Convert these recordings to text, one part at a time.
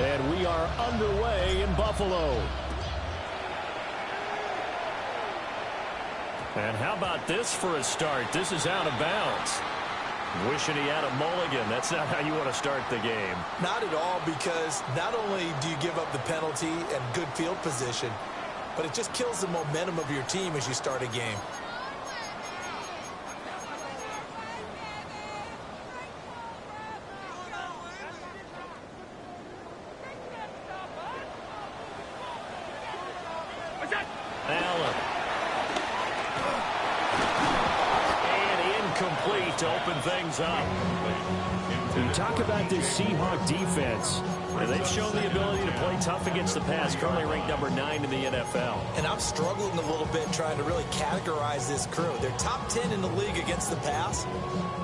And we are underway in Buffalo. And how about this for a start? This is out of bounds. Wishing he had a mulligan. That's not how you want to start the game. Not at all, because not only do you give up the penalty and good field position, but it just kills the momentum of your team as you start a game. Allen. And incomplete to open things up. You talk about this Seahawk defense. They've shown the ability to play tough against the pass, currently ranked number 9 in the NFL. And I'm struggling a little bit trying to really categorize this crew. They're top 10 in the league against the pass,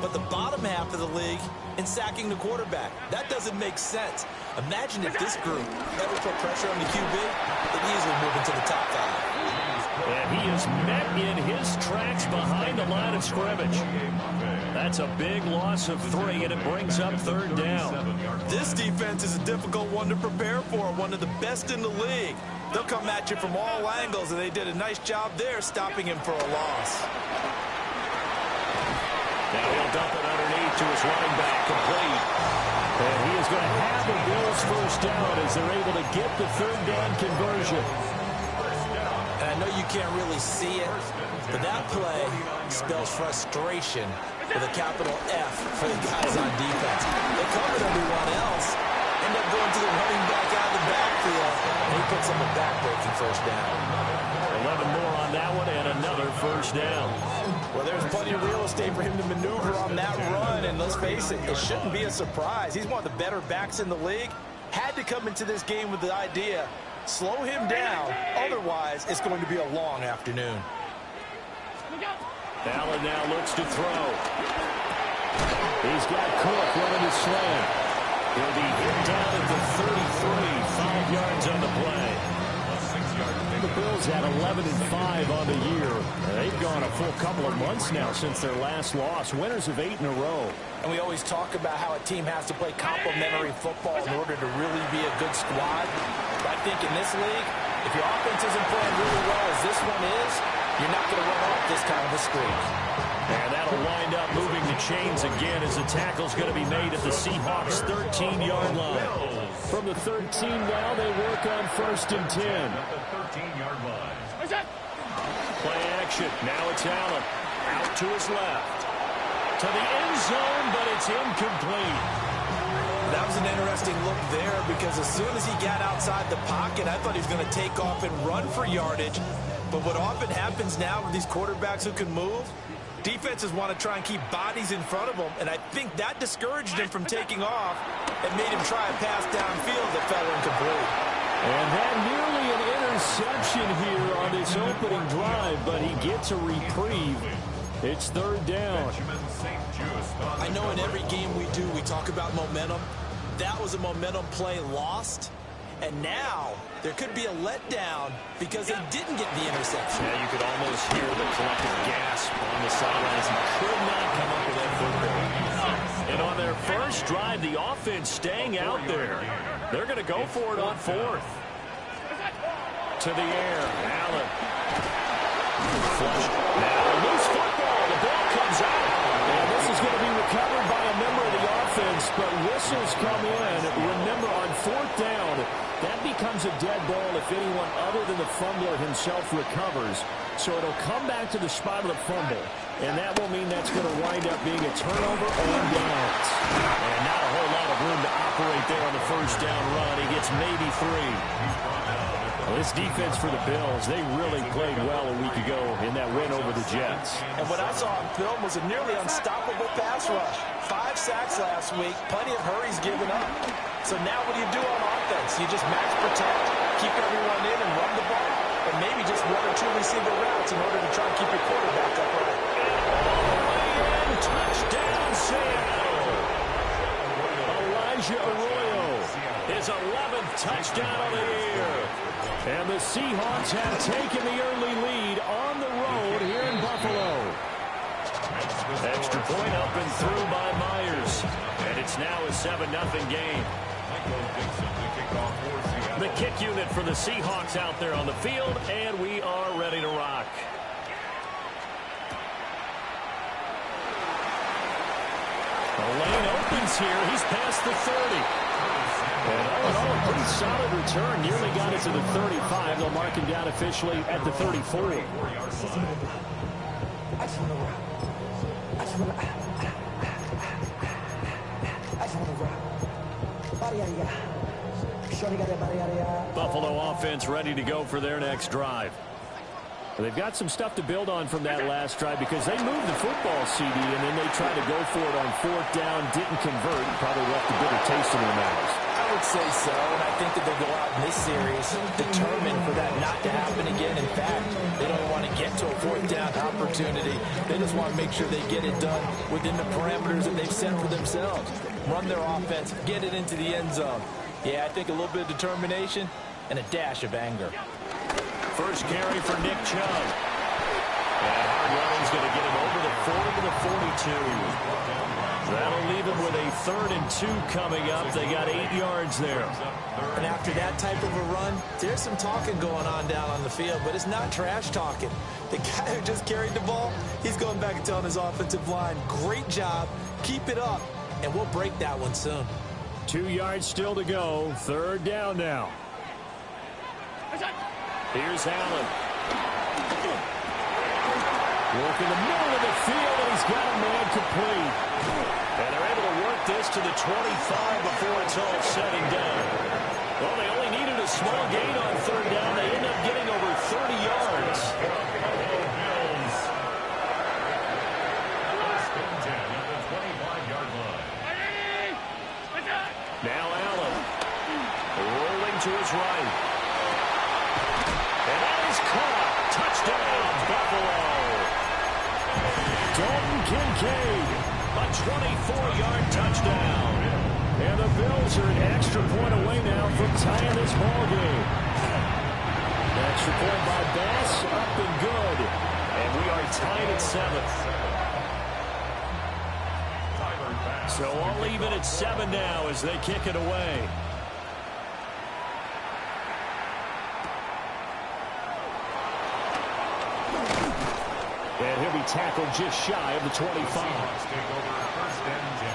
but the bottom half of the league in sacking the quarterback. That doesn't make sense. Imagine if this group ever put pressure on the QB, they'd easily move into the top 5. And he is met in his tracks behind the line of scrimmage. That's a big loss of 3, and it brings up 3rd down. This defense is a difficult one to prepare for, one of the best in the league. They'll come at you from all angles, and they did a nice job there stopping him for a loss. Now he'll dump it underneath to his running back, complete. And he is going to have the Bills' 1st down as they're able to get the 3rd down conversion. And I know you can't really see it, but that play spells frustration with a capital F for the guys on defense. They covered everyone else, end up going to the running back out of the backfield, and he puts up a back-breaking 1st down. 11 more on that one, and another 1st down. Well, there's plenty of real estate for him to maneuver on that run, and let's face it, it shouldn't be a surprise. He's one of the better backs in the league. Had to come into this game with the idea, slow him down, otherwise it's going to be a long afternoon. Allen now looks to throw. He's got Cook running his slant. He'll be hit down at the 33, 5 yards on the play. The Bills had 11-5 on the year. They've gone a full couple of months now since their last loss. Winners of 8 in a row. And we always talk about how a team has to play complementary football in order to really be a good squad. But I think in this league, if your offense isn't playing really well as this one is, you're not going to run off this kind of a streak. And that'll wind up moving the chains again as the tackle's going to be made at the Seahawks' 13-yard line. From the 13 now, they work on 1st and 10. Play action. Now it's Allen. Out to his left. To the end zone, but it's incomplete. That was an interesting look there because as soon as he got outside the pocket, I thought he was going to take off and run for yardage. But what often happens now with these quarterbacks who can move, defenses want to try and keep bodies in front of them, and I think that discouraged him from taking off and made him try a pass downfield that fell incomplete. And that nearly an interception here on this opening drive, but he gets a reprieve. It's 3rd down. I know in every game we do, we talk about momentum. That was a momentum play lost. And now there could be a letdown because they didn't get the interception. Yeah, you could almost hear the collective gasp on the sidelines. He could not come up with that football. And on their first drive, the offense staying out there. They're going to go for it on 4th. To the air, Allen. Flushed. Now a loose football. The ball comes out. And this is going to be recovered by a member of the offense, but whistles come in. Remember, on 4th down, that becomes a dead ball if anyone other than the fumbler himself recovers. So it'll come back to the spot of the fumble, and that will mean that's going to wind up being a turnover on downs. And not a whole lot of room to operate there on the 1st down run. He gets maybe 3. Well, this defense for the Bills, they really played well a week ago in that win over the Jets. And what I saw on film was a nearly unstoppable pass rush. 5 sacks last week, plenty of hurries given up. So now what do you do on offense? You just max protect, keep everyone in and run the ball, or maybe just 1 or 2 receiver routes in order to try and keep your quarterback upright. And touchdown, Seattle! Elijah Arroyo, his 11th touchdown of the year. And the Seahawks have taken the early lead on the road here in Buffalo. Extra point up and through by Myers. And it's now a 7-0 game. The kick unit for the Seahawks out there on the field, and we are ready to rock. The lane opens here. He's past the 30. And all in all, a pretty solid return. Nearly got it to the 35. They'll mark him down officially at the 34. Buffalo offense ready to go for their next drive. They've got some stuff to build on from that last drive because they moved the football, CD, and then they tried to go for it on 4th down, didn't convert, and probably left a bitter taste in their mouths. I would say so, and I think that they'll go out in this series determined for that not to happen again. In fact, they don't want to get to a 4th down opportunity. They just want to make sure they get it done within the parameters that they've set for themselves. Run their offense, get it into the end zone. Yeah, I think a little bit of determination and a dash of anger. First carry for Nick Chubb. And hard running's going to get him over the 40 to the 42. That'll leave him with a 3rd and 2 coming up. They got 8 yards there. And after that type of a run, there's some talking going on down on the field, but it's not trash talking. The guy who just carried the ball, he's going back and telling his offensive line, great job, keep it up, and we'll break that one soon. 2 yards still to go. 3rd down now. Here's Allen. Work in the middle of the field, and he's got a man complete. And they're able to work this to the 25 before it's all said and done. Well, they only needed a small gain on 3rd down. They end up getting over 30 yards. Now Allen. Rolling to his right. And that is caught. Touchdown, Buffalo. Dalton Kincaid, a 24-yard touchdown. And the Bills are an extra point away now from tying this ball game. Extra point by Bass, up and good. And we are tied at 7th. So all even at 7 now as they kick it away. And he'll be tackled just shy of the 25. Take over 1st and 10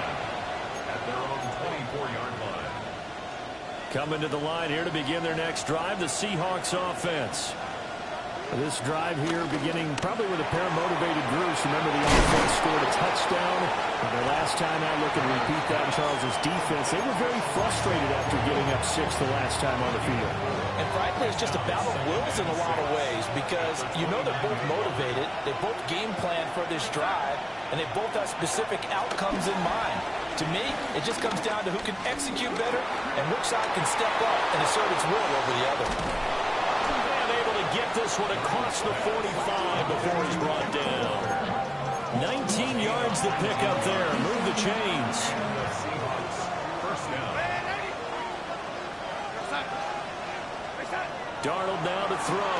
at their own 24-yard line. Coming to the line here to begin their next drive, the Seahawks offense. This drive here beginning probably with a pair of motivated groups. Remember, the offense scored a touchdown. And their last time out, looking to repeat that in Charles' defense. They were very frustrated after giving up 6 the last time on the field. And frankly, it's just a battle of wills in a lot of ways because you know they're both motivated. They both game plan for this drive, and they both have specific outcomes in mind. To me, it just comes down to who can execute better and which side can step up and assert its will over the other. And able to get this one across the 45 before he's brought down. 19 yards to pick up there. Move the chains. Darnold now to throw.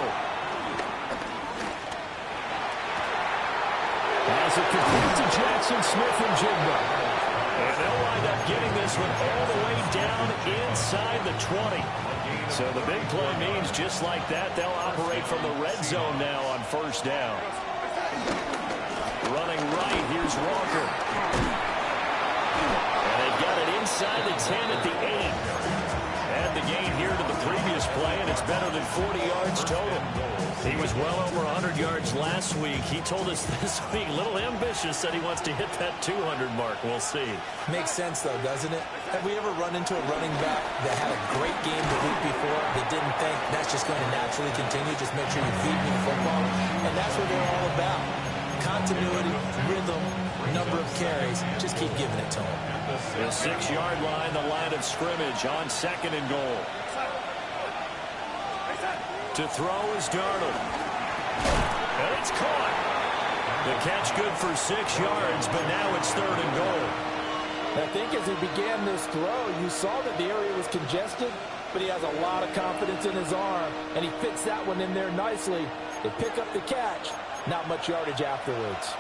Has it complete to Jackson Smith and Jigba. And they'll wind up getting this one all the way down inside the 20. So the big play means just like that, they'll operate from the red zone now on 1st down. Running right, here's Walker. And they've got it inside the 10 at the 8. Add the gain here to the previous play, and it's better than 40 yards total. He was well over 100 yards last week. He told us this week, a little ambitious, said he wants to hit that 200 mark. We'll see. Makes sense, though, doesn't it? Have we ever run into a running back that had a great game the week before that didn't think that's just going to naturally continue? Just make sure you feed me the football. And that's what they're all about. Continuity, rhythm, number of carries. Just keep giving it to them. The 6-yard line, the line of scrimmage on 2nd and goal. To throw is Darnold. And it's caught. The catch good for 6 yards, but now it's 3rd and goal. I think as he began this throw, you saw that the area was congested, but he has a lot of confidence in his arm, and he fits that one in there nicely. They pick up the catch, not much yardage afterwards.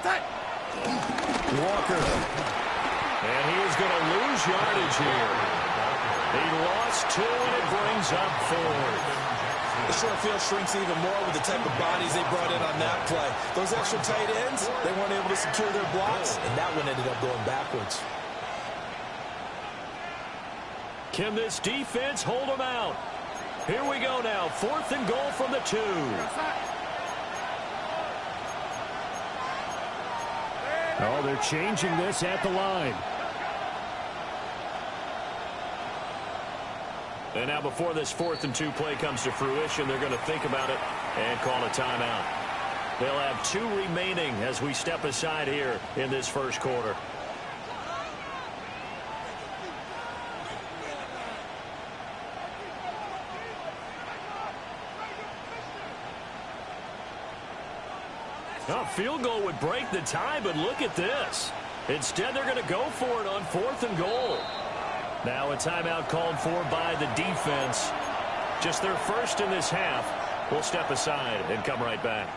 Walker. And he is going to lose yardage here. He lost 2, and it brings up 4. The short field shrinks even more with the type of bodies they brought in on that play. Those extra tight ends, they weren't able to secure their blocks, and that one ended up going backwards. Can this defense hold them out? Here we go now. 4th and goal from the 2. Oh, they're changing this at the line. And now before this 4th and 2 play comes to fruition, they're going to think about it and call a timeout. They'll have 2 remaining as we step aside here in this first quarter. A field goal would break the tie, but look at this. Instead, they're going to go for it on 4th and goal. Now a timeout called for by the defense. Just their first in this half. We'll step aside and come right back.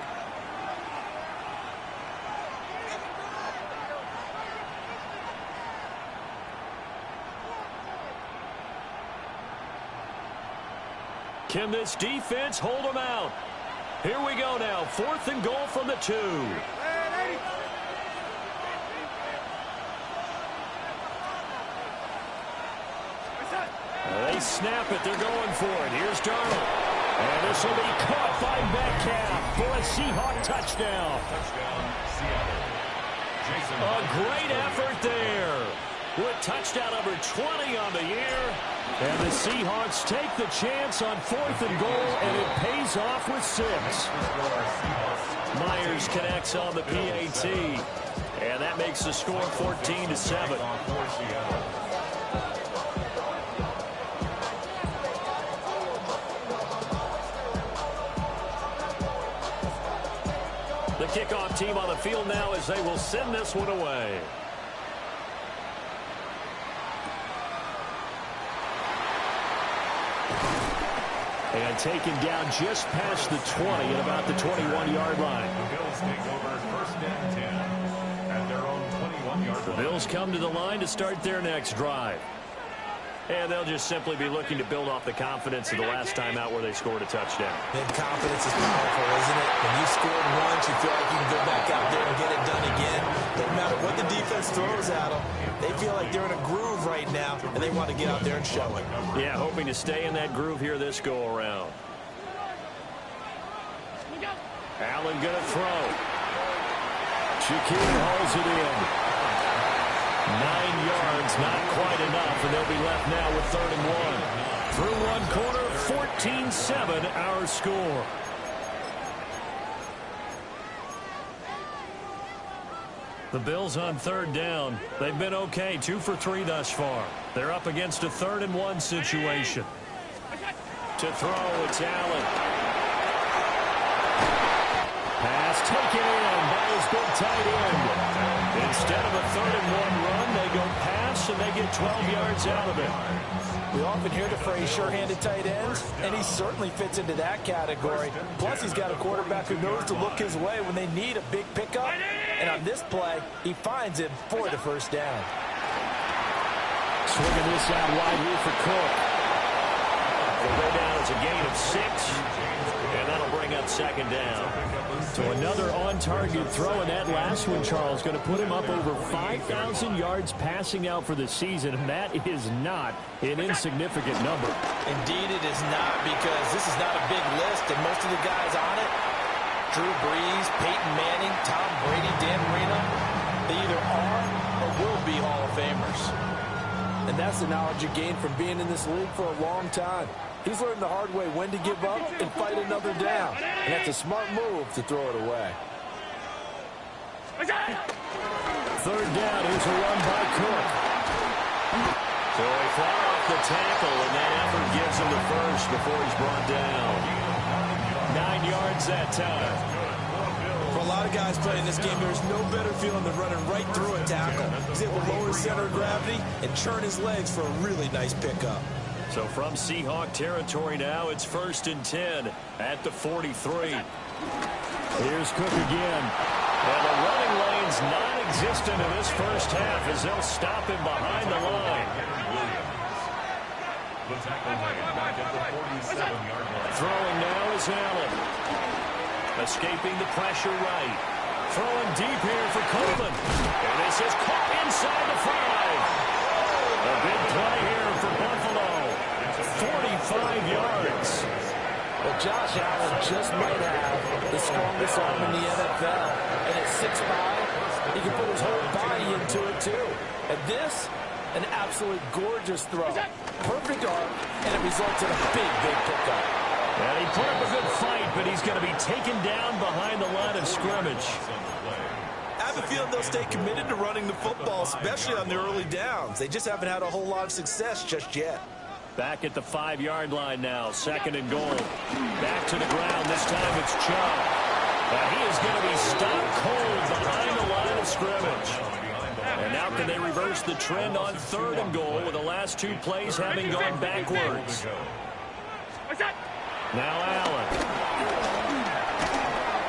Can this defense hold them out? Here we go now. 4th and goal from the 2. They snap it. They're going for it. Here's Darnold. And this will be caught by Metcalf for a Seahawk touchdown. A great effort there. With touchdown number 20 on the year. And the Seahawks take the chance on 4th and goal, and it pays off with 6. Myers connects on the PAT. And that makes the score 14-7. The kickoff team on the field now as they will send this one away. And taken down just past the 20 at about the 21-yard line. The Bills take over 1st and 10 at their own 21-yard line. The Bills come to the line to start their next drive. And they'll just simply be looking to build off the confidence of the last time out where they scored a touchdown. And confidence is powerful, isn't it? When you scored once, you feel like you can go back out there and get it done again. No matter what the defense throws at them, they feel like they're in a groove right now, and they want to get out there and show it. Yeah, hoping to stay in that groove here this go-around. Allen going to throw. Shakir hauls it in. 9 yards, not quite enough, and they'll be left now with 3rd and 1. Through one quarter, 14-7 our score. The Bills on 3rd down. They've been okay, 2 for 3 thus far. They're up against a 3rd and 1 situation. To throw, it's Allen. Pass taken in by his big tight end. Instead of a 3rd and 1 run, they go pass and they get 12 yards out of it. We often hear the phrase sure-handed tight ends, and he certainly fits into that category. Plus, he's got a quarterback who knows to look his way when they need a big pickup. And on this play, he finds him for the 1st down. Swinging this out wide here for Cook. They'll go down as a gain of 6, and that'll bring up 2nd down. So another on-target throw, and that last one, Charles, going to put him up over 5,000 yards passing out for the season, and that is not an insignificant number. Indeed it is not, because this is not a big list, and most of the guys on it, Drew Brees, Peyton Manning, Tom Brady, Dan Marino, they either are or will be Hall of Famers. And that's the knowledge you gain from being in this league for a long time. He's learned the hard way when to give up and fight another down. And that's a smart move to throw it away. 3rd down, here's a run by Cook. So he fought off the tackle, and that effort gives him the first before he's brought down. 9 yards that time. For a lot of guys playing this game, there's no better feeling than running right through a tackle. He's able to lower his center of gravity and churn his legs for a really nice pickup. So from Seahawk territory now, it's 1st and 10 at the 43. Here's Cook again. And the running lane's non-existent in this first half as they'll stop him behind the line. The tackle made back at the 47-yard line. Throwing now is Allen. Escaping the pressure right. Throwing deep here for Coleman. And this is caught inside the 5. A big play here for Buffalo. 45 yards. Well, Josh Allen just might have the strongest arm in the NFL. And at 6'5", he can put his whole body into it, too. And this, an absolute gorgeous throw. Perfect arm, and it results in a big, big pickup. And he put up a good fight, but he's going to be taken down behind the line of scrimmage. I have a feeling they'll stay committed to running the football, especially on the early downs. They just haven't had a whole lot of success just yet. Back at the 5-yard line now, 2nd and goal. Back to the ground. This time it's Chubb. And he is going to be stopped cold behind the line of scrimmage. And now can they reverse the trend on 3rd and goal with the last 2 plays having gone backwards. Now Allen.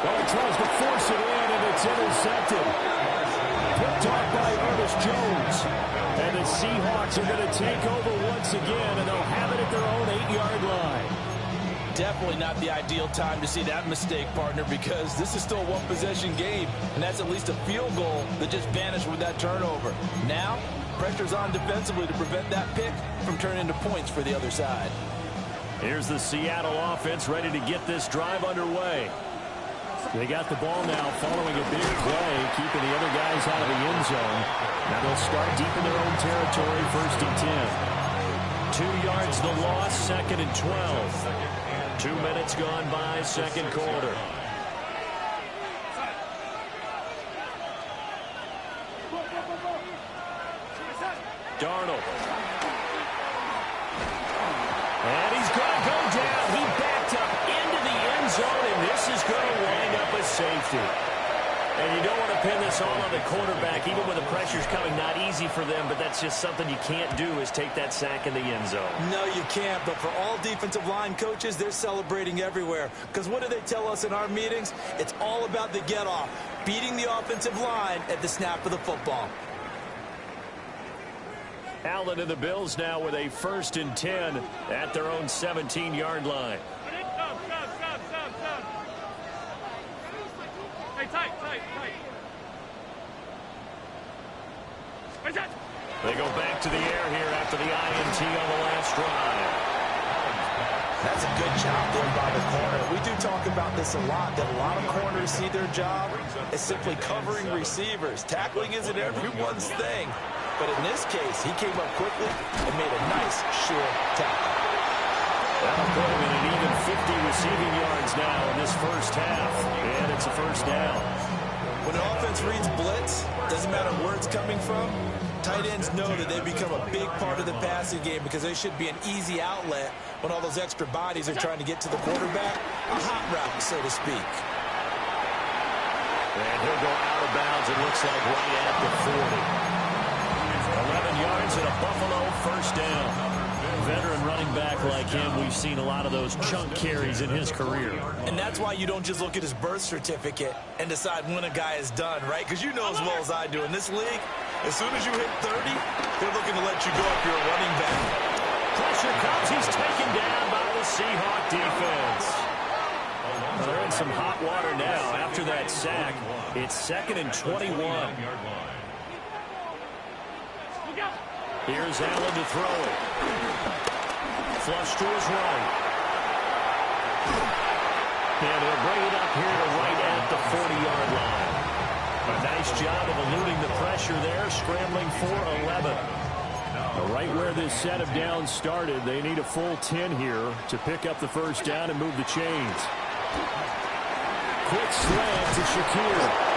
Well, he tries to force it in, and it's intercepted. Picked off by Ernest Jones. And the Seahawks are going to take over once again, and they'll have it at their own 8-yard line. Definitely not the ideal time to see that mistake, partner, because this is still a one-possession game, and that's at least a field goal that just vanished with that turnover. Now, pressure's on defensively to prevent that pick from turning into points for the other side. Here's the Seattle offense ready to get this drive underway. They got the ball now following a big play, keeping the other guys out of the end zone. Now they'll start deep in their own territory, 1st and 10. 2 yards the loss, 2nd and 12. 2 minutes gone by, 2nd quarter. Darnold. And he's going to go down. He backed up into the end zone, and this is going to wind up a safety. And you don't want to pin this all on the quarterback, even when the pressure's coming. Not easy for them, but that's just something you can't do, is take that sack in the end zone. No, you can't, but for all defensive line coaches, they're celebrating everywhere. Because what do they tell us in our meetings? It's all about the get-off, beating the offensive line at the snap of the football. Allen and the Bills now with a 1st and 10 at their own 17-yard line. They go back to the air here after the INT on the last drive. That's a good job there by the corner. We do talk about this a lot, that a lot of corners see their job as simply covering receivers. Tackling isn't everyone's thing. But in this case, he came up quickly and made a nice, sure tackle. That'll put him in an even 50 receiving yards now in this first half. And it's a 1st down. When an offense reads blitz, doesn't matter where it's coming from, tight ends know that they become a big part of the passing game because they should be an easy outlet when all those extra bodies are trying to get to the quarterback. A hot route, so to speak. And he'll go out of bounds, it looks like, right at the 40. 11 yards and a Buffalo 1st down. Veteran running back like him, we've seen a lot of those chunk carries in his career. And that's why you don't just look at his birth certificate and decide when a guy is done, right? Because you know as well as I do, in this league, as soon as you hit 30, they're looking to let you go if you're a running back. Pressure comes, he's taken down by the Seahawk defense. Well, they're in some hot water now after that sack. It's 2nd and 21. Here's Allen to throw it. Flush to his right. And he'll bring it up here to right at the 40-yard line. A nice job of eluding the pressure there, scrambling for 11. Right where this set of downs started, they need a full 10 here to pick up the 1st down and move the chains. Quick slant to Shakir.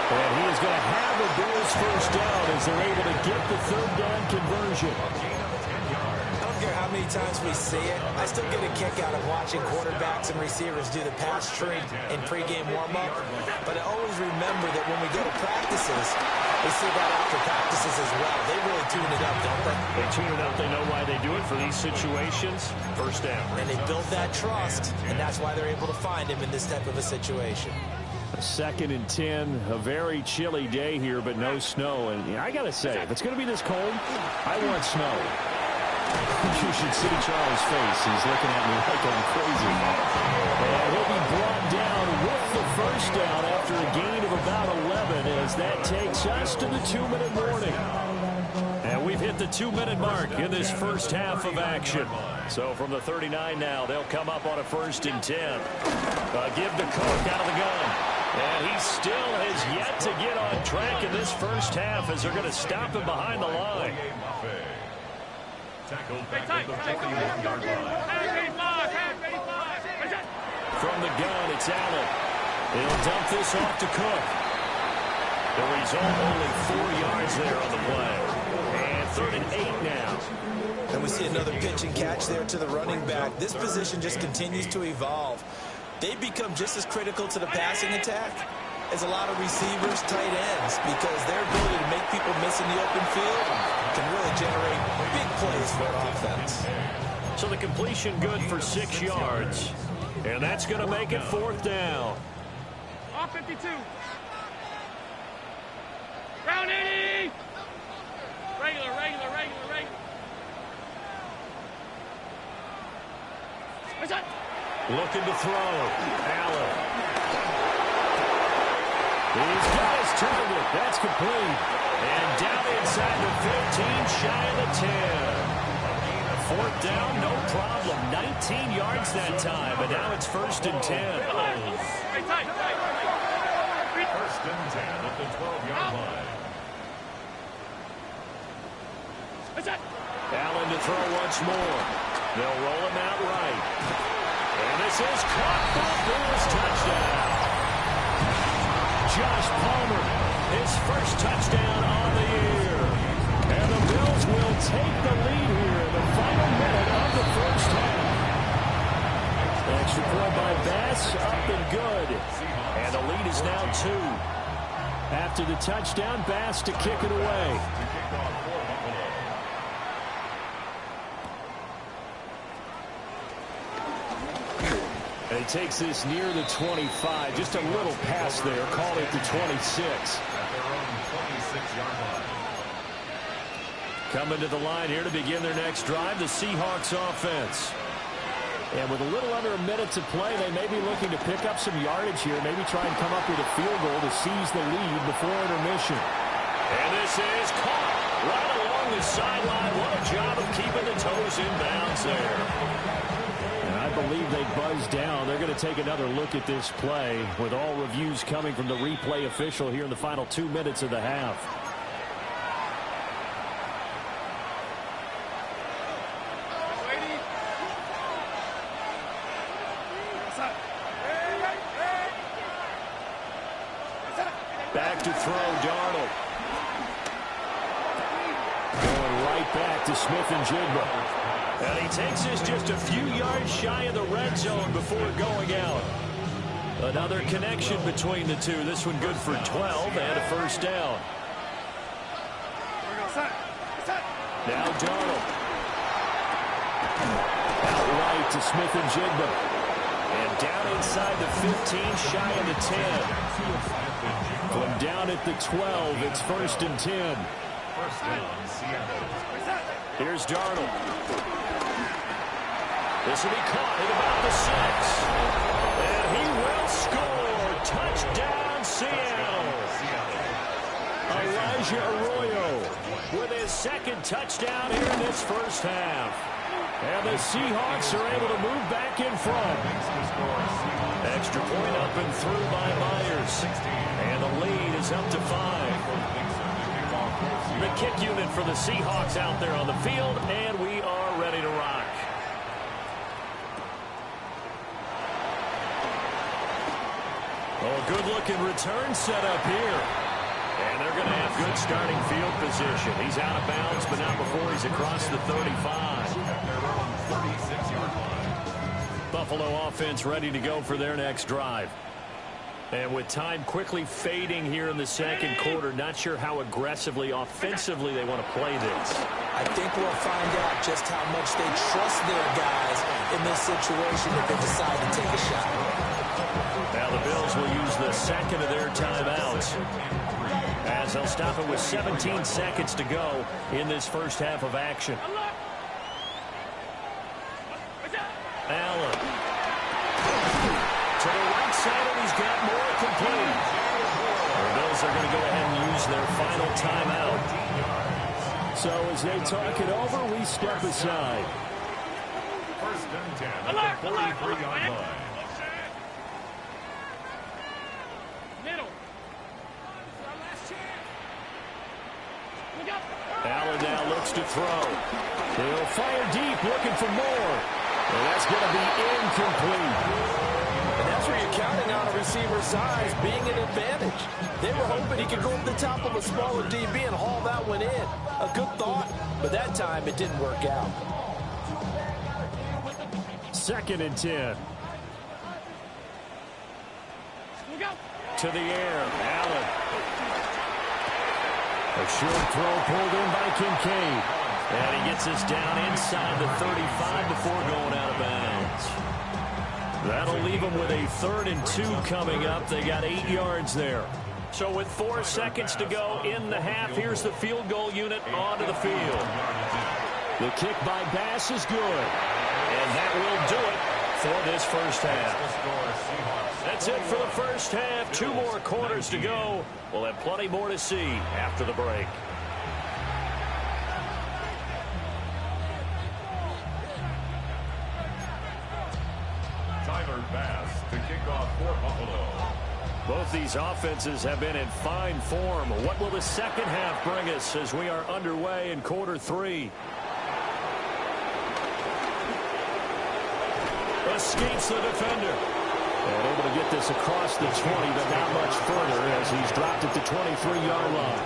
And he is going to have the Bills 1st down as they're able to get the 3rd down conversion. I don't care how many times we see it. I still get a kick out of watching quarterbacks and receivers do the pass tree in pregame warm-up. But I always remember that when we go to practices, we see that after practices as well. They really tune it up, don't they? They tune it up. They know why they do it for these situations. 1st down. And they build that trust, and that's why they're able to find him in this type of a situation. 2nd and 10, a very chilly day here, but no snow. And I got to say, if it's going to be this cold, I want snow. You should see Charles' face. He's looking at me like I'm crazy. And he'll be brought down with the first down after a gain of about 11 as that takes us to the 2-minute warning. And we've hit the 2-minute mark in this first half of action. So from the 39 now, they'll come up on a 1st and 10. Give to Cook out of the gun. And he still has yet to get on track in this first half as they're going to stop him behind the line. From the gun, it's Allen. He'll dump this off to Cook. The result, only 4 yards there on the play. And 3rd and 8 now. And we see another pitch and catch there to the running back. This position just continues to evolve. They've become just as critical to the passing attack as a lot of receivers, tight ends, because their ability to make people miss in the open field can really generate big plays for an offense. So the completion good for 6 yards. And that's going to make it 4th down. Off 52. Round 80. Regular. What's that? Looking to throw. Allen. He's got his target. That's complete. And down inside the 15, shy of the 10. 4th down, no problem. 19 yards that time, but now it's 1st and 10. Tight. 1st and 10 at the 12-yard line. What's that? Allen to throw once more. They'll roll him out right. And this is caught for the Bills touchdown. Josh Palmer, his first touchdown on the year. And the Bills will take the lead here in the final minute of the first half. Extra point by Bass, up and good. And the lead is now 2. After the touchdown, Bass to kick it away. And he takes this near the 25. Just a little pass there. Call it the 26. At their own 26-yard line. Coming to the line here to begin their next drive, the Seahawks offense. And with a little under a minute to play, they may be looking to pick up some yardage here. Maybe try and come up with a field goal to seize the lead before intermission. And this is caught right along the sideline. What a job of keeping the toes in bounds there. And I believe they buzzed down. They're going to take another look at this play with all reviews coming from the replay official here in the final 2 minutes of the half. Back to throw, Darnold. Going right back to Smith and Jigba. And he takes this just a few yards shy of the red zone before going out. Another connection between the two. This one good for 12 and a first down. Now Darnold. Out right to Smith and Jigba. And down inside the 15, shy of the 10. From down at the 12, it's 1st and 10. Here's Darnold. This will be caught at about the 6. And he will score. Touchdown, Seattle. Elijah Arroyo with his 2nd touchdown here in this first half. And the Seahawks are able to move back in front. Extra point up and through by Myers. And the lead is up to 5. The kick unit for the Seahawks out there on the field, and we are ready to rock. Oh, good-looking return set up here. And they're going to have good starting field position. He's out of bounds, but not before he's across the 35. Buffalo offense ready to go for their next drive. And with time quickly fading here in the second quarter, not sure how aggressively, offensively they want to play this. I think we'll find out just how much they trust their guys in this situation if they decide to take a shot. Now the Bills will use the second of their timeouts, as they'll stop it with 17 seconds to go in this first half of action. Allen. To the right side, and he's got more complete. The Bills are going to go ahead and use their final timeout. So as they talk it over, we step aside. First and 10 at the 43-yard line. Allen now looks to throw. They'll fire deep, looking for more. And that's going to be incomplete. And that's where you're counting on a receiver's size being an advantage. They were hoping he could go over the top of a smaller DB and haul that one in. A good thought, but that time it didn't work out. 2nd and 10. To the air, Allen. A short throw pulled in by Kincaid. And he gets us down inside the 35 before going out of bounds. That'll leave them with a 3rd and 2 coming up. They got 8 yards there. So with 4 seconds to go in the half, here's the field goal unit onto the field. The kick by Bass is good. And that will do it for this first half. That's it for the first half. 2 more quarters to go. We'll have plenty more to see after the break. Tyler Bass to kick off for Buffalo. Both these offenses have been in fine form. What will the second half bring us as we are underway in quarter 3? Escapes the defender. And able to get this across the 20, but not much further as he's dropped at the 23-yard line.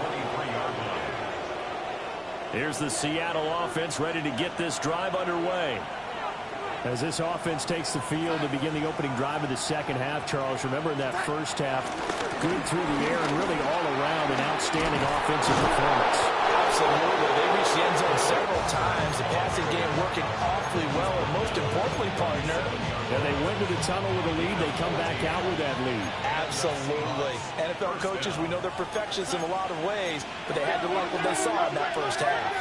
Here's the Seattle offense ready to get this drive underway. As this offense takes the field to begin the opening drive of the second half, Charles, remember in that first half, good through the air and really all around an outstanding offensive performance. Absolutely. They reached the end zone several times. The passing game working awfully well, and most importantly, partner, and they went to the tunnel with a lead. They come back out with that lead. Absolutely. NFL coaches, we know they're perfectionists in a lot of ways, but they had to like what they saw in that first half.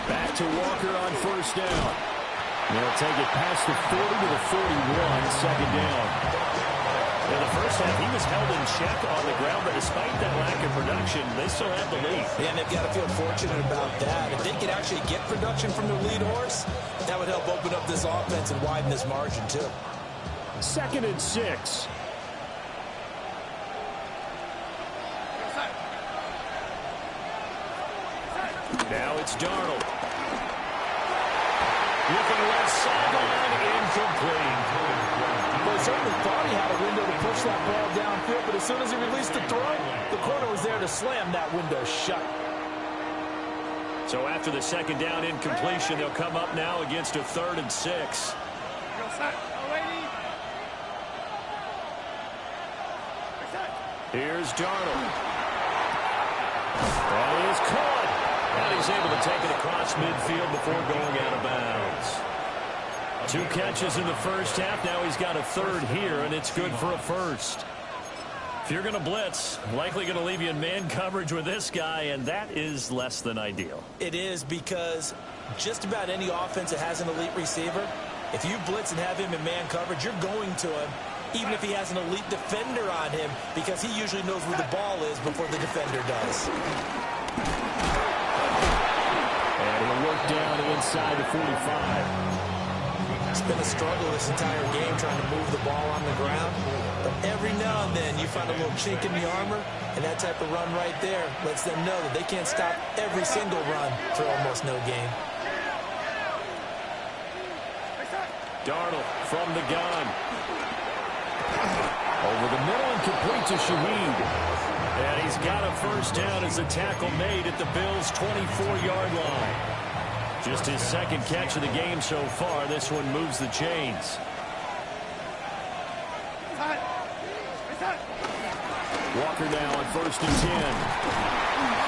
Back to Walker on first down. They'll take it past the 40 to the 41, second down. In the first half, he was held in check on the ground, but despite that lack of production, they still have the lead. Yeah, and they've got to feel fortunate about that. If they could actually get production from their lead horse, that would help open up this offense and widen this margin, too. 2nd and 6. Now it's Darnold. Looking left sideline, incomplete. Well, certainly thought he had a window to push that ball downfield, but as soon as he released the throw, the corner was there to slam that window shut. So after the second down incompletion, they'll come up now against a 3rd and 6. Here's Darnold. That is caught. And he's able to take it across midfield before going out of bounds. 2 catches in the first half. Now he's got a 3rd here, and it's good for a 1st. If you're going to blitz, likely going to leave you in man coverage with this guy, and that is less than ideal. It is, because just about any offense that has an elite receiver, if you blitz and have him in man coverage, you're going to him, even if he has an elite defender on him, because he usually knows where the ball is before the defender does. And he'll work down inside the 45. It's been a struggle this entire game trying to move the ball on the ground. But every now and then you find a little chink in the armor, and that type of run right there lets them know that they can't stop every single run for almost no gain. Darnold from the gun. Over the middle and complete to Shaheed. And he's got a first down as the tackle made at the Bills' 24-yard line. Just his 2nd catch of the game so far. This one moves the chains. Walker now on 1st and 10.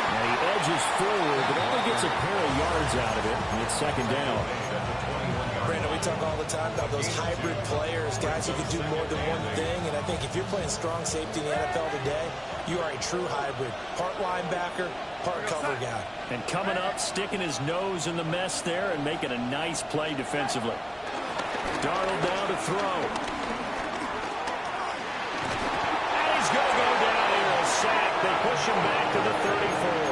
And he edges forward, but only gets a pair of yards out of it, and it's 2nd down. Brandon, we talk all the time about those hybrid players, guys who can do more than one thing, and I think if you're playing strong safety in the NFL today, you are a true hybrid. Part linebacker, part cover guy. And coming up, sticking his nose in the mess there and making a nice play defensively. Darnold down to throw. And he's going to go down here, a sack. They push him back to the 34.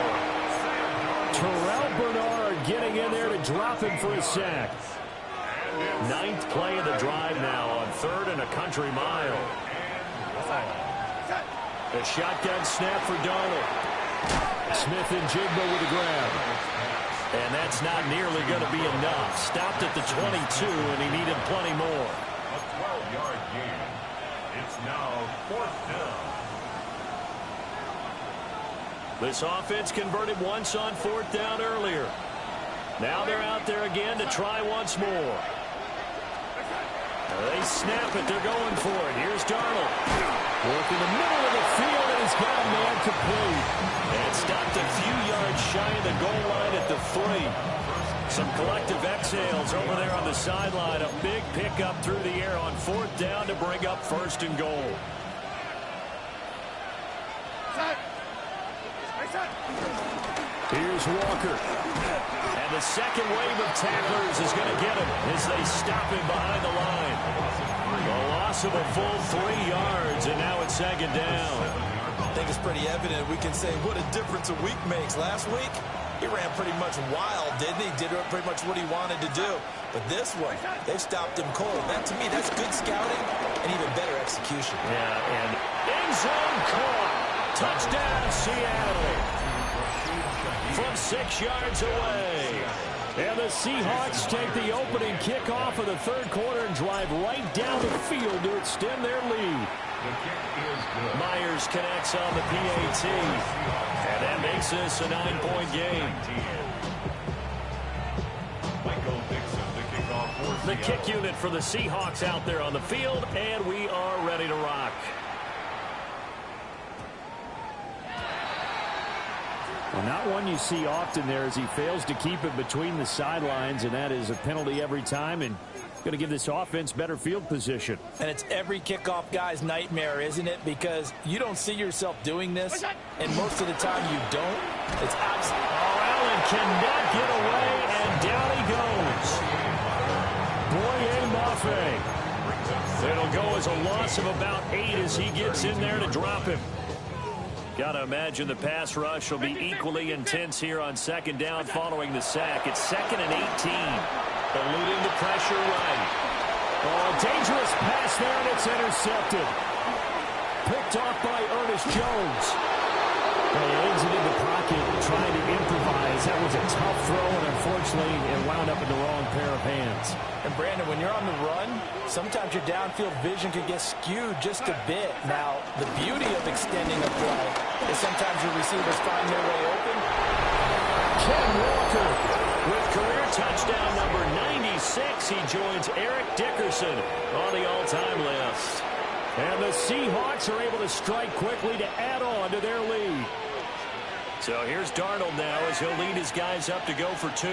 Terrell Bernard getting in there to drop him for a sack. 9th play of the drive now on 3rd and a country mile. The shotgun snap for Darnold. Smith and Jigba with a grab. And that's not nearly going to be enough. Stopped at the 22, and he needed plenty more. A 12-yard gain. It's now 4th down. This offense converted once on 4th down earlier. Now they're out there again to try once more. They snap it. They're going for it. Here's Darnold. Work in the middle of the field, and he's got a man complete. And stopped a few yards shy of the goal line at the 3. Some collective exhales over there on the sideline. A big pickup through the air on 4th down to bring up 1st and goal. Here's Walker. And the second wave of tacklers is going to get him as they stop him behind the line. A loss of a full 3 yards, and now it's 2nd down. I think it's pretty evident. We can say what a difference a week makes. Last week, he ran pretty much wild, didn't he? Did pretty much what he wanted to do. But this one, they stopped him cold. That, to me, that's good scouting and even better execution. Yeah, and end zone caught. Touchdown, Seattle. From 6 yards away. And the Seahawks take the opening kickoff of the 3rd quarter and drive right down the field to extend their lead. Myers connects on the PAT. And that makes this a 9-point game. Michael Dixon, the kickoff for The Seattle. kick unit for the Seahawks out there on the field, and we are ready to rock. Well, not one you see often there as he fails to keep it between the sidelines, and that is a penalty every time, and going to give this offense better field position. And it's every kickoff guy's nightmare, isn't it? Because you don't see yourself doing this, and most of the time you don't. It's absolutely... Oh, Allen cannot get away, and down he goes. Boye Mafe. It'll go as a loss of about 8 as he gets in there to drop him. Got to imagine the pass rush will be equally intense here on 2nd down following the sack. It's 2nd and 18. Eluding the pressure right. Oh, dangerous pass there, and it's intercepted. Picked off by Ernest Jones. Well, he leads it in the pocket, trying to improvise. That was a tough throw, and unfortunately, it wound up in the wrong pair of hands. And, Brandon, when you're on the run, sometimes your downfield vision can get skewed just a bit. Now, the beauty of extending a play is sometimes your receivers find their way open. Ken Walker with career touchdown number 96. He joins Eric Dickerson on the all-time list. And the Seahawks are able to strike quickly to add on to their lead. So here's Darnold now as he'll lead his guys up to go for 2.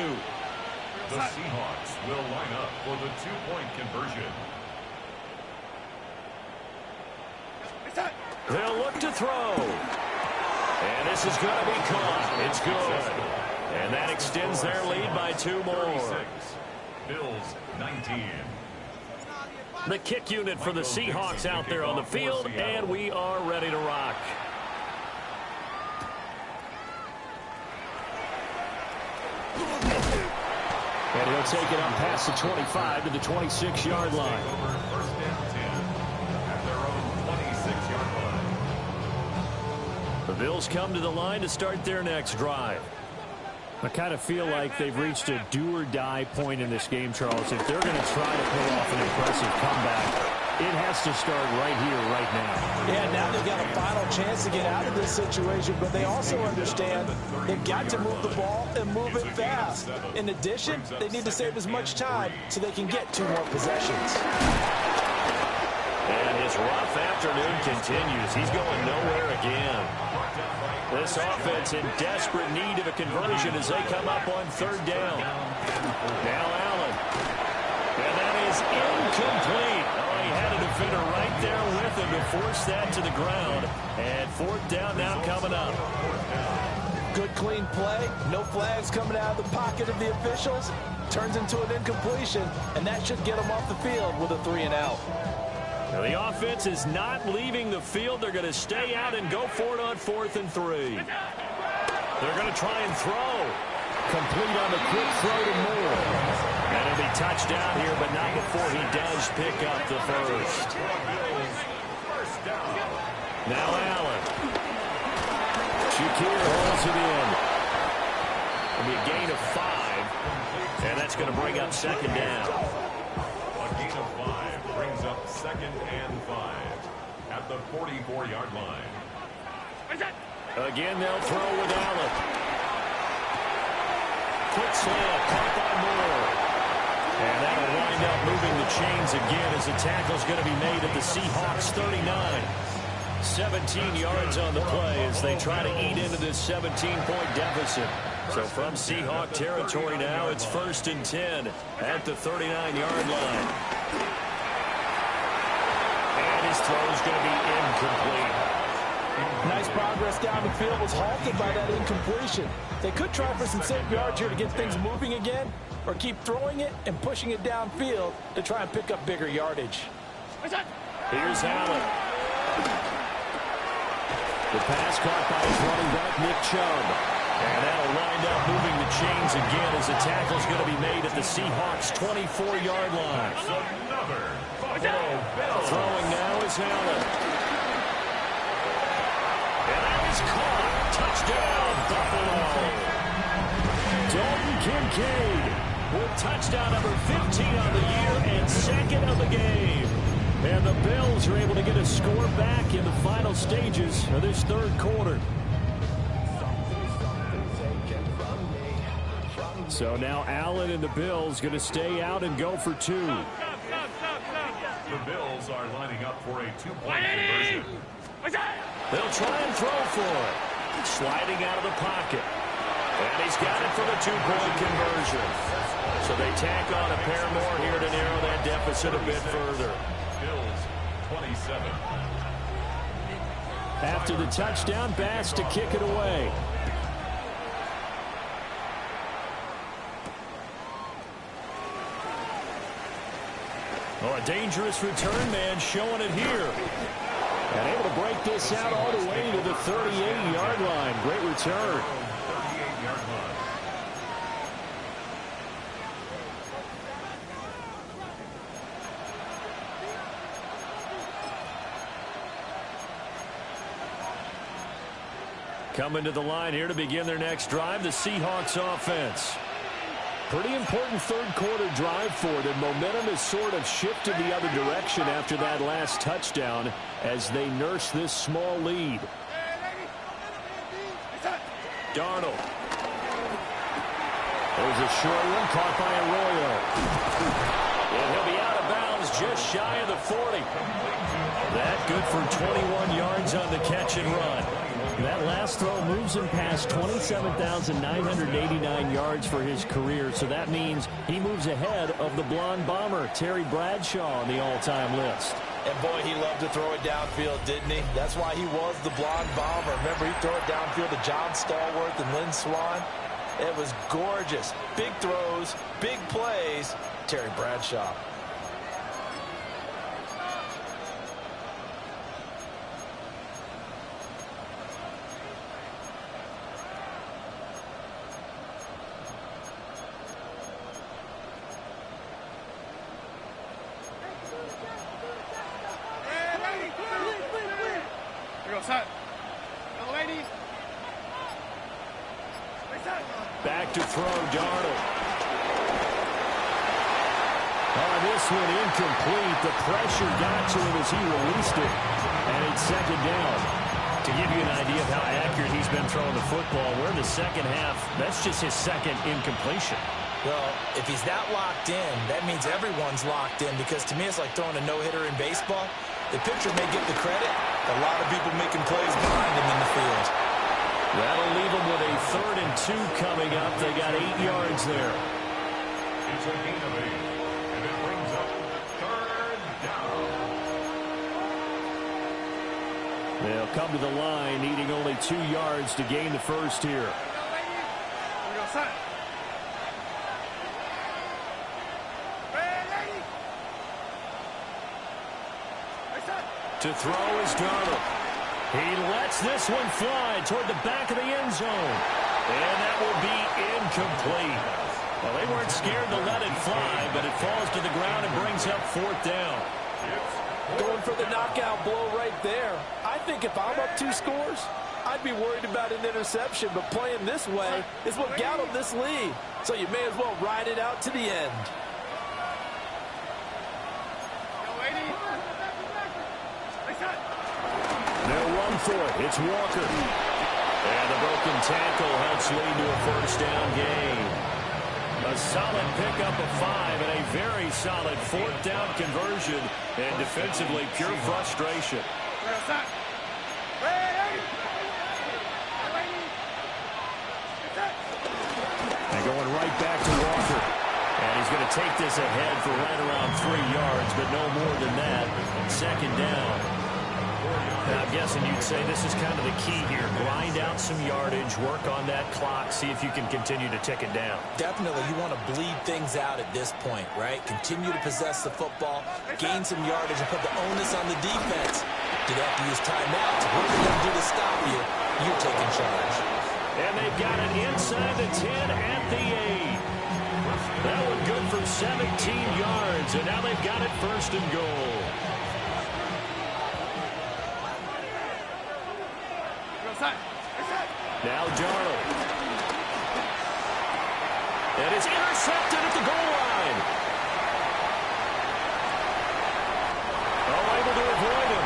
The Seahawks will line up for the 2-point conversion. They'll look to throw. And this is going to be caught. It's good. And that extends their lead by 2 more. 36. Bills 19. The kick unit for the Seahawks out there on the field, and we are ready to rock. And he'll take it up past the 25 to the 26-yard line. Over 1st and 10 at their own 26-yard line. The Bills come to the line to start their next drive. I kind of feel like they've reached a do-or-die point in this game, Charles. If they're going to try to pull off an impressive comeback, it has to start right here, right now. Yeah, now they've got a final chance to get out of this situation, but they also understand they've got to move the ball and move it fast. In addition, they need to save as much time so they can get 2 more possessions. And his rough afternoon continues. He's going nowhere again. This offense in desperate need of a conversion as they come up on third down. Now Allen. And that is incomplete. Oh, he had a defender right there with him to force that to the ground. And fourth down now coming up. Good, clean play. No flags coming out of the pocket of the officials. Turns into an incompletion, and that should get them off the field with a 3-and-out. Now the offense is not leaving the field. They're going to stay out and go for it on 4th and 3. They're going to try and throw. Complete on the quick throw to Moore. And it'll be touchdown here, but not before he does pick up the first. Now Allen. Shakir holds it in. It'll be a gain of 5, and that's going to bring up second down. A gain of 5 brings up 2nd and 5 at the 44-yard line. Again, they'll throw with Allen. Quick slant, caught by Moore. And that'll wind up moving the chains again as the tackle's going to be made at the Seahawks 39. 17 yards on the play as they try to eat into this 17-point deficit. So from Seahawk territory now, it's 1st and 10 at the 39-yard line. And his throw is going to be incomplete. Nice progress down the field was halted by that incompletion. They could try for some safe yards here to get things moving again, or keep throwing it and pushing it downfield to try and pick up bigger yardage. Here's Allen. The pass caught by his running back, Nick Chubb. And that'll wind up moving the chains again as the tackle's going to be made at the Seahawks' 24-yard line. Throwing now is Allen. And that is caught. Touchdown, Buffalo. Dalton Kincaid with touchdown number 15 on the year and 2nd of the game. And the Bills are able to get a score back in the final stages of this 3rd quarter. So now Allen and the Bills going to stay out and go for 2. The Bills are lining up for a 2-point conversion. They'll try and throw for it. Sliding out of the pocket. And he's got it for the 2-point conversion. So they tack on a pair more here to narrow that deficit a bit further. Bills 27. After the touchdown, Bass to kick it away. Oh, a dangerous return man showing it here. And able to break this out all the way to the 38-yard line. Great return. 38-yard line. Coming to the line here to begin their next drive, the Seahawks offense. Pretty important 3rd quarter drive for them. Momentum has sort of shifted the other direction after that last touchdown as they nurse this small lead. Darnold. There's a short one caught by Arroyo. And he'll be out of bounds just shy of the 40. That good for 21 yards on the catch and run. That last throw moves him past 27,989 yards for his career, so that means he moves ahead of the blonde bomber, Terry Bradshaw, on the all-time list. And boy, he loved to throw it downfield, didn't he? That's why he was the blonde bomber. Remember, he'd throw it downfield to John Stallworth and Lynn Swann. It was gorgeous. Big throws, big plays. Terry Bradshaw. Back to throw, Darnold. Oh, this one incomplete. The pressure got to him as he released it. And it's 2nd down. To give you an idea of how accurate he's been throwing the football, we're in the 2nd half. That's just his 2nd incompletion. Well, if he's that locked in, that means everyone's locked in, because to me it's like throwing a no-hitter in baseball. The pitcher may get the credit. A lot of people making plays behind him in the field. That'll leave them with a 3rd and 2 coming up. They got 8 yards there. It's a gain of 8, and it brings up 3rd down. They'll come to the line, needing only 2 yards to gain the first here. Here we go, son. To throw is Darnold. He lets this one fly toward the back of the end zone. And that will be incomplete. Well, they weren't scared to let it fly, but it falls to the ground and brings up 4th down. Going for the knockout blow right there. I think if I'm up 2 scores, I'd be worried about an interception, but playing this way is what got them this lead. So you may as well ride it out to the end. They'll run for it. It's Walker. And the broken tackle helps lead to a 1st down gain. A solid pickup of 5 and a very solid 4th down conversion. And defensively, pure frustration. They're going right back to Walker. And he's going to take this ahead for right around 3 yards, but no more than that. 2nd down. And I'm guessing you'd say this is kind of the key here. Grind out some yardage, work on that clock, see if you can continue to tick it down. Definitely, you want to bleed things out at this point, right? Continue to possess the football, gain some yardage, and put the onus on the defense. Did have to use timeouts. What are they going to do to stop you? You're taking charge. And they've got it inside the 10 at the 8. That one good for 17 yards, and now they've got it 1st and goal. Now Darnold. And it's intercepted at the goal line. Oh, able to avoid him.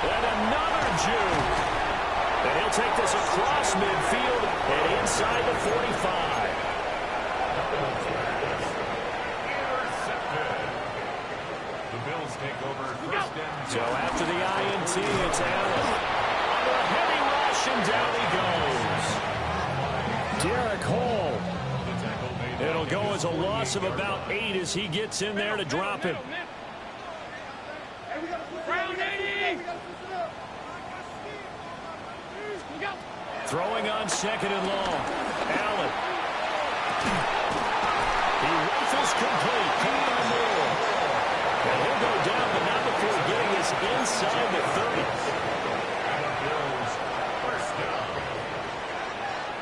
And another juke. And he'll take this across midfield and inside the 45. Intercepted. The Bills take over 1st and 10. So after the INT, it's Allen. Under a heavy rush, and down he goes. Derek Hall. It'll go as a loss of about 8 as he gets in there to drop him. Throwing on 2nd and long. Allen. He rifles complete. Caught by Moore. And he'll go down, but not before getting this inside the 30. And the Bills 1st down.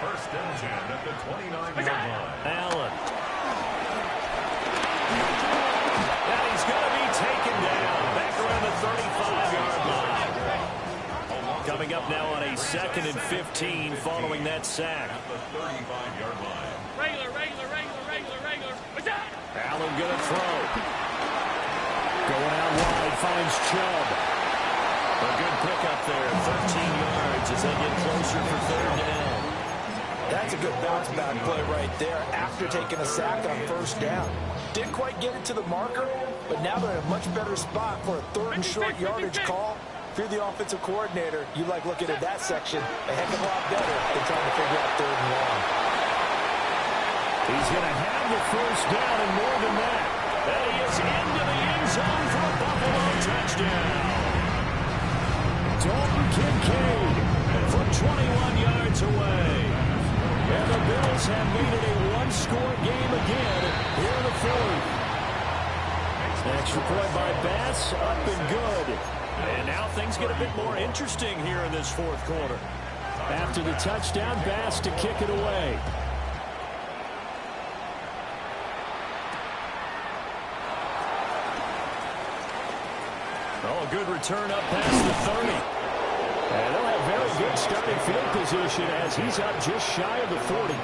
1st and 10 at the 29-yard line. Allen. And he's going to be taken down. Back around the 35-yard line. Coming up now on a 2nd and 15 following that sack. At the 35-yard line. Regular. Allen going to throw. Going out wide, finds Chubb. A good pickup there, 13 yards as they get closer for 3rd down. That's a good bounce-back play right there after taking a sack on 1st down. Didn't quite get it to the marker, but now they're in a much better spot for a 3rd and short yardage call. If you're the offensive coordinator, you like looking at that section a heck of a lot better than trying to figure out 3rd and long. He's going to have the 1st down and more than that. And he is into the end zone for a Buffalo touchdown. Dalton Kincaid from 21 yards away. And the Bills have made it a 1-score game again here in the 4th. Extra point by Bass, up and good. And now things get a bit more interesting here in this 4th quarter. After the touchdown, Bass to kick it away. Oh, a good return up past the 30. And they'll have very good starting field position as he's up just shy of the 40.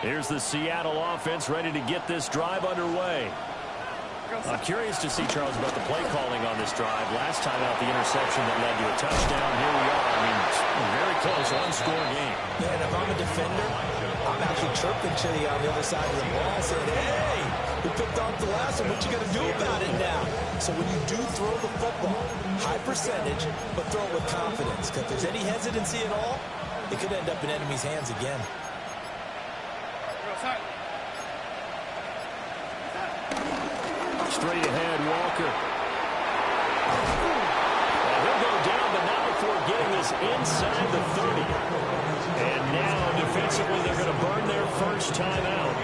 Here's the Seattle offense ready to get this drive underway. I'm curious to see, Charles, about the play calling on this drive. Last time out, the interception that led to a touchdown. Here we are. I mean, very close, one-score game. Man, if I'm a defender, I'm actually chirping Chitty on the other side of the ball saying, hey, we picked off the last one. What you going to do about it now? So when you do throw the football, high percentage, but throw it with confidence. Because if there's any hesitancy at all, it could end up in enemy's hands again. Straight ahead, Walker. And he'll go down, but not before getting this inside the 30. And now, defensively, they're going to burn their first timeout.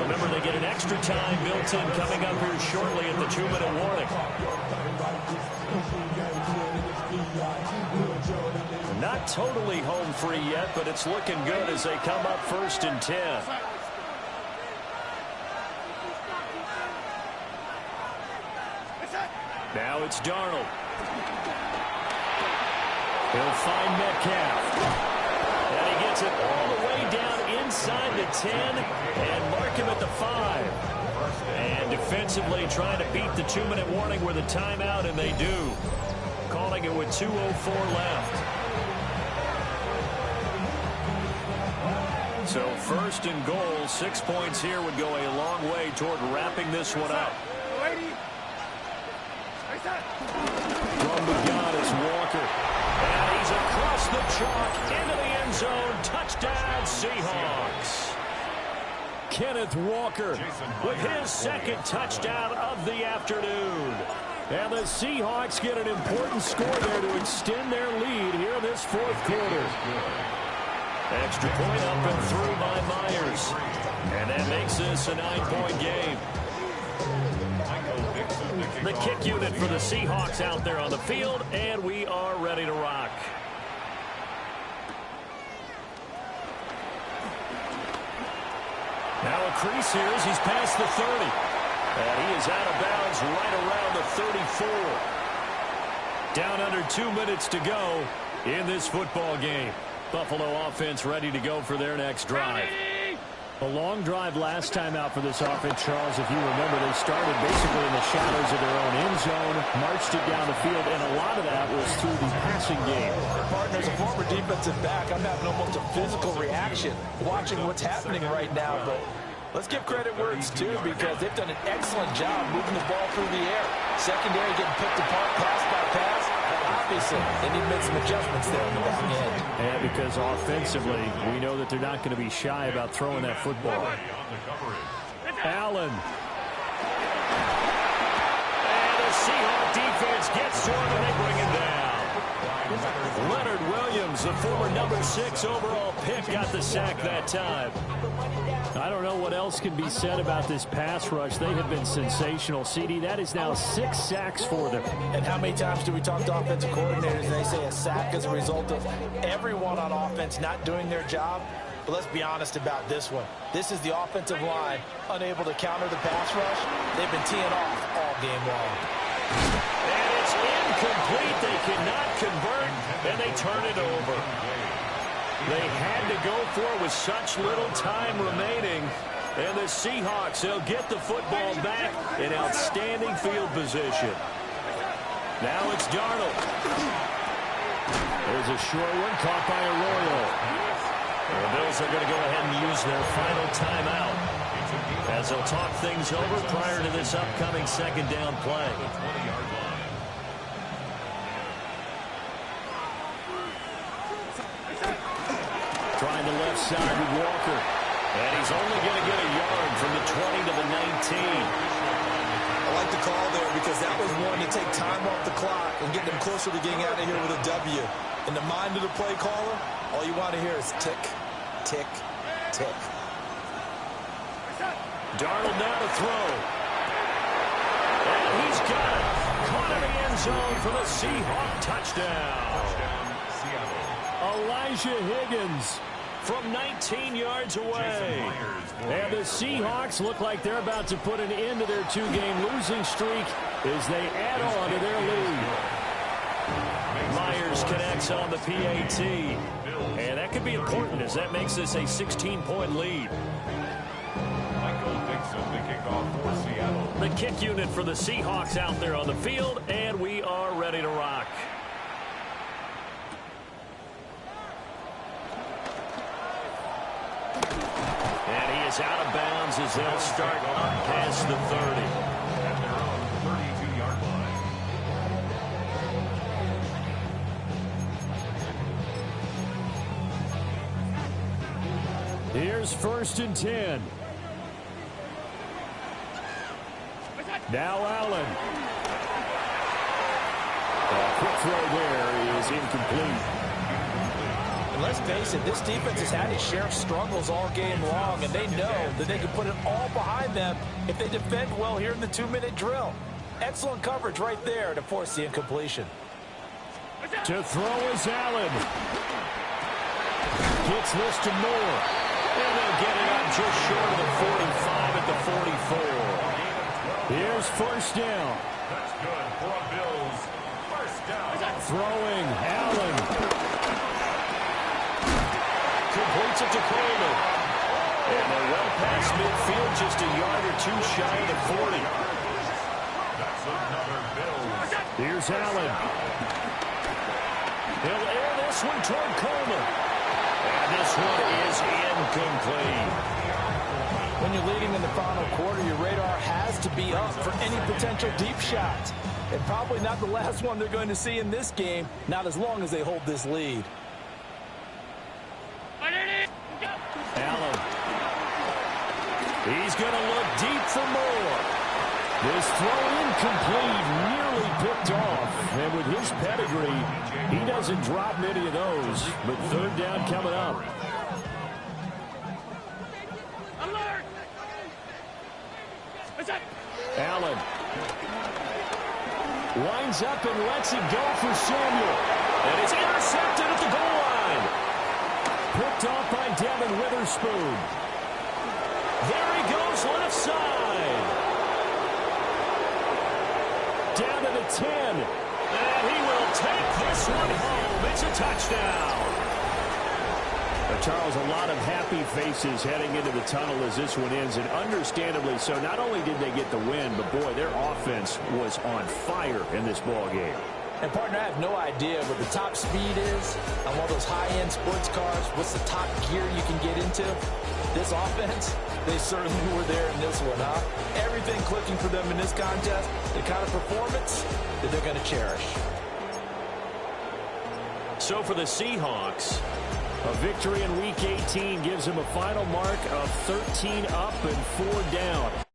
Remember, they get an extra time built in coming up here shortly at the 2-minute warning. Not totally home free yet, but it's looking good as they come up 1st and 10. Now it's Darnold. He'll find Metcalf. And he gets it all the way down inside the 10 and mark him at the 5. And defensively trying to beat the 2-minute warning with a timeout, and they do. Calling it with 2:04 left. So 1st and goal, 6 points here would go a long way toward wrapping this one up. From the Giannis, Walker. And he's across the chalk into the end zone. Touchdown, Seahawks. Kenneth Walker with his 2nd touchdown of the afternoon. And the Seahawks get an important score there to extend their lead here in this 4th quarter. Extra point up and through by Myers. And that makes this a 9-point game. The kick unit for the Seahawks out there on the field, and we are ready to rock. Now a crease here as he's past the 30. And he is out of bounds right around the 34. Down under 2 minutes to go in this football game. Buffalo offense ready to go for their next drive. A long drive last time out for this offense, Charles. If you remember, they started basically in the shadows of their own end zone, marched it down the field, and a lot of that was through the passing game. Partner, as a former defensive back, I'm having almost a physical reaction watching what's happening right now. But let's give credit where it's due, because they've done an excellent job moving the ball through the air. Secondary getting picked apart pass by pass. Obviously, they need to make some adjustments there in the back end. Yeah, because offensively, we know that they're not going to be shy about throwing that football. Allen. And the Seahawks defense gets to him, and they bring him down. Leonard Williams, the former number 6 overall pick, got the sack that time. I don't know what else can be said about this pass rush. They have been sensational. CD, that is now 6 sacks for them. And how many times do we talk to offensive coordinators and they say a sack is a result of everyone on offense not doing their job? But let's be honest about this one. This is the offensive line unable to counter the pass rush. They've been teeing off all game long. And it's incomplete. They cannot convert, and they turn it over. They had to go for it with such little time remaining. And the Seahawks, they'll get the football back in outstanding field position. Now it's Darnold. There's a short one caught by Arroyo. The Bills are going to go ahead and use their final timeout as they'll talk things over prior to this upcoming 2nd down play. Trying the left side with Walker. And he's only going to get a yard from the 20 to the 19. I like the call there because that was one to take time off the clock and get them closer to getting out of here with a W. In the mind of the play caller, all you want to hear is tick, tick, tick. Darnold now to throw. And he's got it. Caught in the end zone for the Seahawk touchdown. Elijah Higgins from 19 yards away. And the Seahawks look like they're about to put an end to their 2-game losing streak as they add on to their lead. Myers connects on the PAT. And that could be important as that makes this a 16-point lead. The kick unit for the Seahawks out there on the field, and we are ready to rock. is out of bounds as they'll start past the 30. At their own 32-yard line. Here's 1st and 10. Now Allen. A quick throw there is incomplete. And let's face it, this defense has had its share of struggles all game long, and they know that they can put it all behind them if they defend well here in the 2-minute drill. Excellent coverage right there to force the incompletion. To throw is Allen. Gets this to Moore. And they'll get it up just short of the 45 at the 44. Here's 1st down. That's good for a Bills first down. Throwing Allen. Completes it to Coleman. And they're well past midfield, just a yard or two shy of the 40. That's another Bills. Here's Allen. He'll air this one toward Coleman. And this one is incomplete. When you're leading in the final quarter, your radar has to be up for any potential deep shots. And probably not the last one they're going to see in this game, not as long as they hold this lead. Allen. He's going to look deep for more. This throw incomplete, nearly picked off. And with his pedigree, he doesn't drop many of those. But 3rd down coming up. Allen winds up and lets it go for Samuel. And it's intercepted at the goal line. Picked off by Devin Witherspoon. There he goes left side. Down to the 10. And he will take this one home. It's a touchdown. Charles, a lot of happy faces heading into the tunnel as this one ends, and understandably so. Not only did they get the win, but boy, their offense was on fire in this ball game. And, partner, I have no idea what the top speed is on one of those high-end sports cars. What's the top gear you can get into? This offense, they certainly were there in this one, huh? Everything clicking for them in this contest, the kind of performance that they're going to cherish. So for the Seahawks, a victory in Week 18 gives them a final mark of 13 up and 4 down.